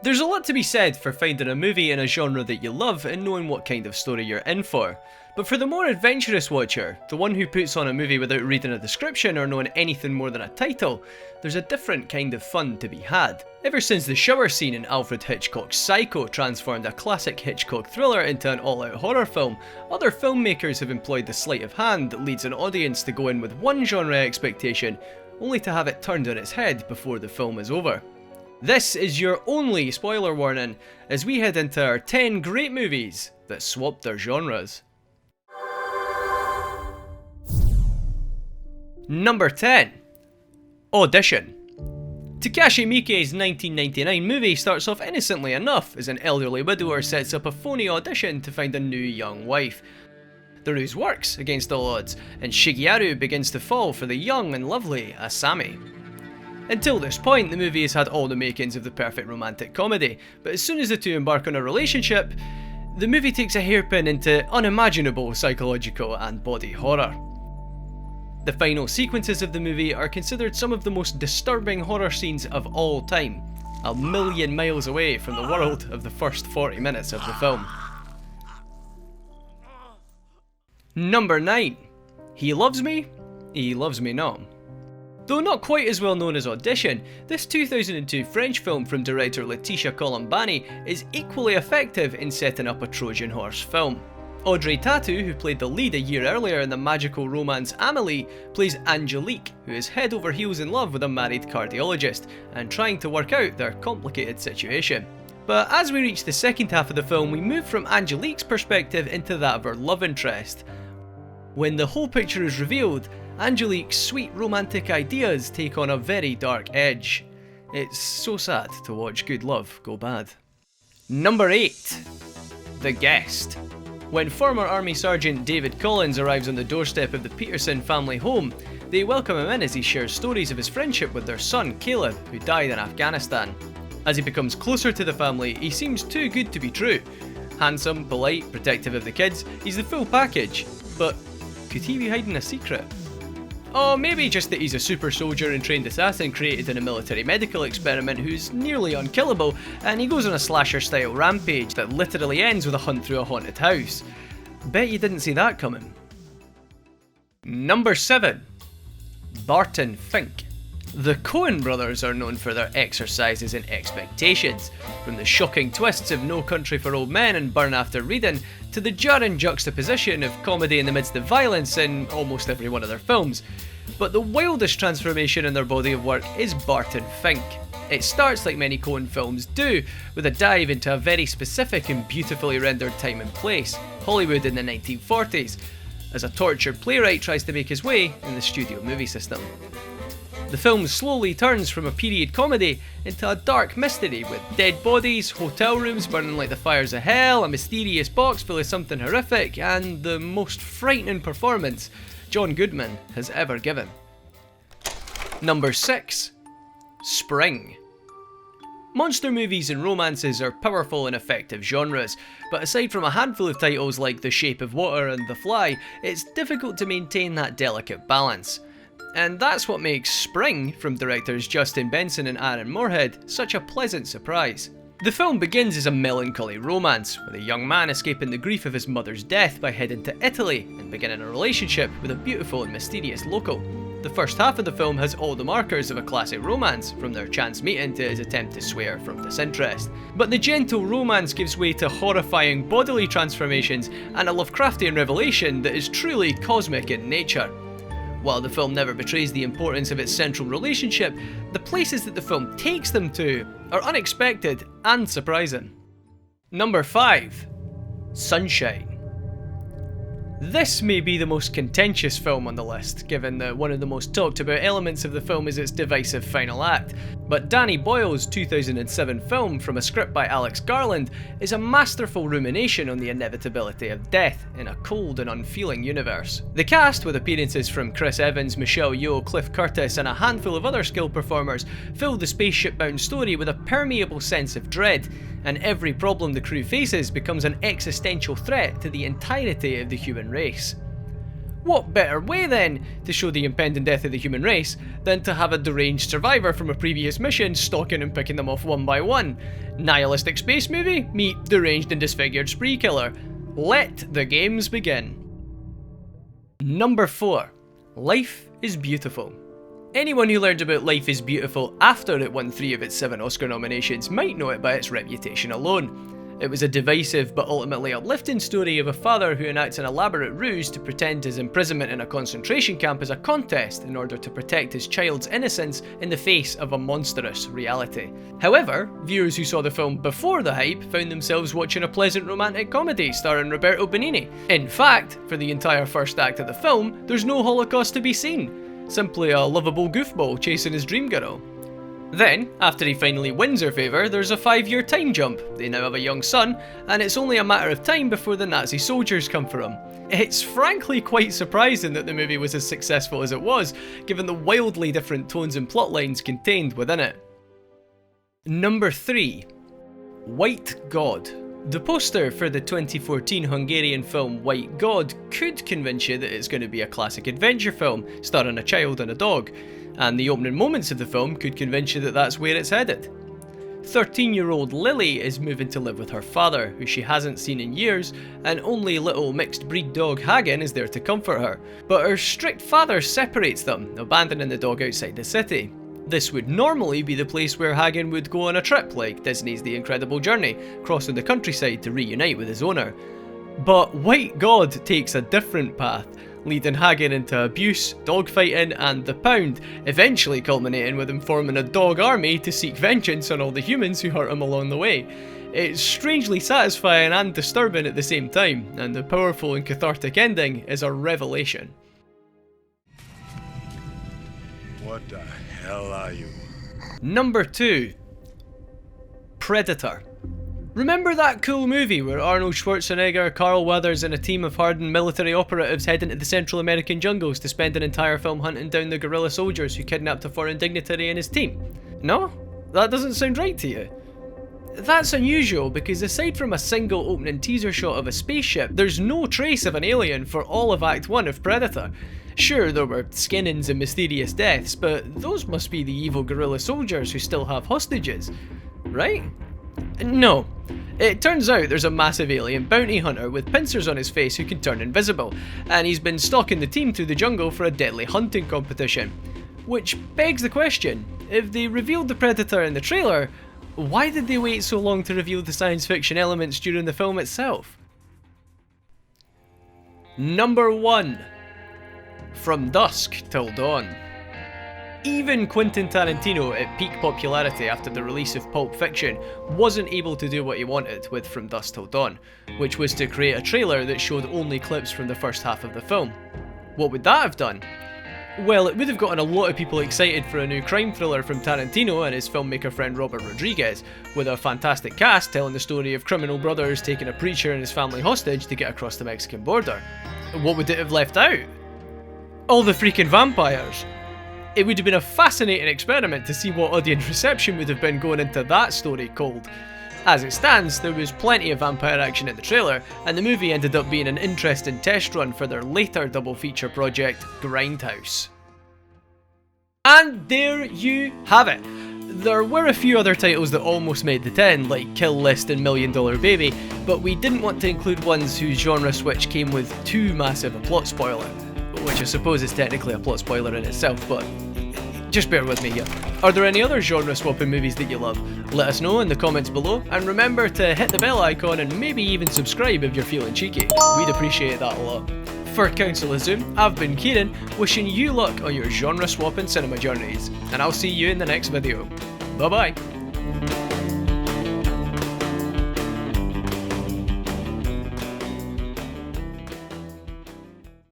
There's a lot to be said for finding a movie in a genre that you love and knowing what kind of story you're in for. But for the more adventurous watcher, the one who puts on a movie without reading a description or knowing anything more than a title, there's a different kind of fun to be had. Ever since the shower scene in Alfred Hitchcock's Psycho transformed a classic Hitchcock thriller into an all-out horror film, other filmmakers have employed the sleight of hand that leads an audience to go in with one genre expectation, only to have it turned on its head before the film is over. This is your only spoiler warning as we head into our 10 great movies that swapped their genres. Number 10. Audition. Takashi Miike's 1999 movie starts off innocently enough as an elderly widower sets up a phony audition to find a new young wife. The ruse works against all odds, and Shigeru begins to fall for the young and lovely Asami. Until this point, the movie has had all the makings of the perfect romantic comedy, but as soon as the two embark on a relationship, the movie takes a hairpin into unimaginable psychological and body horror. The final sequences of the movie are considered some of the most disturbing horror scenes of all time, a million miles away from the world of the first 40 minutes of the film. Number 9. He Loves Me, He Loves Me Not. Though not quite as well known as Audition, this 2002 French film from director Letitia Colombani is equally effective in setting up a Trojan horse film. Audrey Tautou, who played the lead a year earlier in the magical romance Amélie, plays Angelique, who is head over heels in love with a married cardiologist, and trying to work out their complicated situation. But as we reach the second half of the film, we move from Angelique's perspective into that of her love interest. When the whole picture is revealed, Angelique's sweet romantic ideas take on a very dark edge. It's so sad to watch good love go bad. Number 8. The Guest. When former Army Sergeant David Collins arrives on the doorstep of the Peterson family home, they welcome him in as he shares stories of his friendship with their son Caleb, who died in Afghanistan. As he becomes closer to the family, he seems too good to be true. Handsome, polite, protective of the kids, he's the full package. But could he be hiding a secret? Or maybe just that he's a super soldier and trained assassin created in a military medical experiment who's nearly unkillable, and he goes on a slasher style rampage that literally ends with a hunt through a haunted house. Bet you didn't see that coming. Number 7. Barton Fink. The Coen brothers are known for their exercises in expectations, from the shocking twists of No Country for Old Men and Burn After Reading, to the jarring juxtaposition of comedy in the midst of violence in almost every one of their films. But the wildest transformation in their body of work is Barton Fink. It starts like many Coen films do, with a dive into a very specific and beautifully rendered time and place, Hollywood in the 1940s, as a tortured playwright tries to make his way in the studio movie system. The film slowly turns from a period comedy into a dark mystery with dead bodies, hotel rooms burning like the fires of hell, a mysterious box full of something horrific, and the most frightening performance John Goodman has ever given. Number 6. Spring. Monster movies and romances are powerful and effective genres, but aside from a handful of titles like The Shape of Water and The Fly, it's difficult to maintain that delicate balance. And that's what makes Spring, from directors Justin Benson and Aaron Moorhead, such a pleasant surprise. The film begins as a melancholy romance, with a young man escaping the grief of his mother's death by heading to Italy and beginning a relationship with a beautiful and mysterious local. The first half of the film has all the markers of a classic romance, from their chance meeting to his attempt to swear from disinterest. But the gentle romance gives way to horrifying bodily transformations and a Lovecraftian revelation that is truly cosmic in nature. While the film never betrays the importance of its central relationship, the places that the film takes them to are unexpected and surprising. Number 5. Sunshine. This may be the most contentious film on the list, given that one of the most talked about elements of the film is its divisive final act, but Danny Boyle's 2007 film from a script by Alex Garland is a masterful rumination on the inevitability of death in a cold and unfeeling universe. The cast, with appearances from Chris Evans, Michelle Yeoh, Cliff Curtis and a handful of other skilled performers, fill the spaceship-bound story with a permeable sense of dread, and every problem the crew faces becomes an existential threat to the entirety of the human race. What better way then to show the impending death of the human race than to have a deranged survivor from a previous mission stalking and picking them off one by one? Nihilistic space movie? Meet deranged and disfigured spree killer. Let the games begin. Number 4. Life is Beautiful. Anyone who learned about Life is Beautiful after it won 3 of its 7 Oscar nominations might know it by its reputation alone. It was a divisive but ultimately uplifting story of a father who enacts an elaborate ruse to pretend his imprisonment in a concentration camp is a contest in order to protect his child's innocence in the face of a monstrous reality. However, viewers who saw the film before the hype found themselves watching a pleasant romantic comedy starring Roberto Benigni. In fact, for the entire first act of the film, there's no Holocaust to be seen, simply a lovable goofball chasing his dream girl. Then, after he finally wins her favour, there's a 5-year time jump. They now have a young son, and it's only a matter of time before the Nazi soldiers come for him. It's frankly quite surprising that the movie was as successful as it was, given the wildly different tones and plotlines contained within it. Number 3. White God. The poster for the 2014 Hungarian film White God could convince you that it's going to be a classic adventure film, starring a child and a dog. And the opening moments of the film could convince you that that's where it's headed. 13-year-old Lily is moving to live with her father, who she hasn't seen in years, and only little mixed breed dog Hagen is there to comfort her. But her strict father separates them, abandoning the dog outside the city. This would normally be the place where Hagen would go on a trip, like Disney's The Incredible Journey, crossing the countryside to reunite with his owner. But White God takes a different path, leading Hagen into abuse, dogfighting, and the pound, eventually culminating with him forming a dog army to seek vengeance on all the humans who hurt him along the way. It's strangely satisfying and disturbing at the same time, and the powerful and cathartic ending is a revelation. What the hell are you? Number 2. Predator. Remember that cool movie where Arnold Schwarzenegger, Carl Weathers and a team of hardened military operatives head into the Central American jungles to spend an entire film hunting down the guerrilla soldiers who kidnapped a foreign dignitary and his team? No? That doesn't sound right to you? That's unusual because aside from a single opening teaser shot of a spaceship, there's no trace of an alien for all of Act 1 of Predator. Sure, there were skinnings and mysterious deaths, but those must be the evil guerrilla soldiers who still have hostages, right? No. It turns out there's a massive alien bounty hunter with pincers on his face who can turn invisible, and he's been stalking the team through the jungle for a deadly hunting competition. Which begs the question, if they revealed the Predator in the trailer, why did they wait so long to reveal the science fiction elements during the film itself? Number 1. From Dusk Till Dawn. Even Quentin Tarantino, at peak popularity after the release of Pulp Fiction, wasn't able to do what he wanted with From Dusk Till Dawn, which was to create a trailer that showed only clips from the first half of the film. What would that have done? Well, it would have gotten a lot of people excited for a new crime thriller from Tarantino and his filmmaker friend Robert Rodriguez, with a fantastic cast telling the story of criminal brothers taking a preacher and his family hostage to get across the Mexican border. What would it have left out? All the freaking vampires! It would have been a fascinating experiment to see what audience reception would have been going into that story cold. As it stands, there was plenty of vampire action in the trailer, and the movie ended up being an interesting test run for their later double feature project, Grindhouse. And there you have it! There were a few other titles that almost made the 10, like Kill List and $1 Million Baby, but we didn't want to include ones whose genre switch came with too massive a plot spoiler. Which I suppose is technically a plot spoiler in itself, but just bear with me here. Are there any other genre swapping movies that you love? Let us know in the comments below, and remember to hit the bell icon and maybe even subscribe if you're feeling cheeky. We'd appreciate that a lot. For Council of Zoom, I've been Kieran, wishing you luck on your genre swapping cinema journeys, and I'll see you in the next video. Bye bye!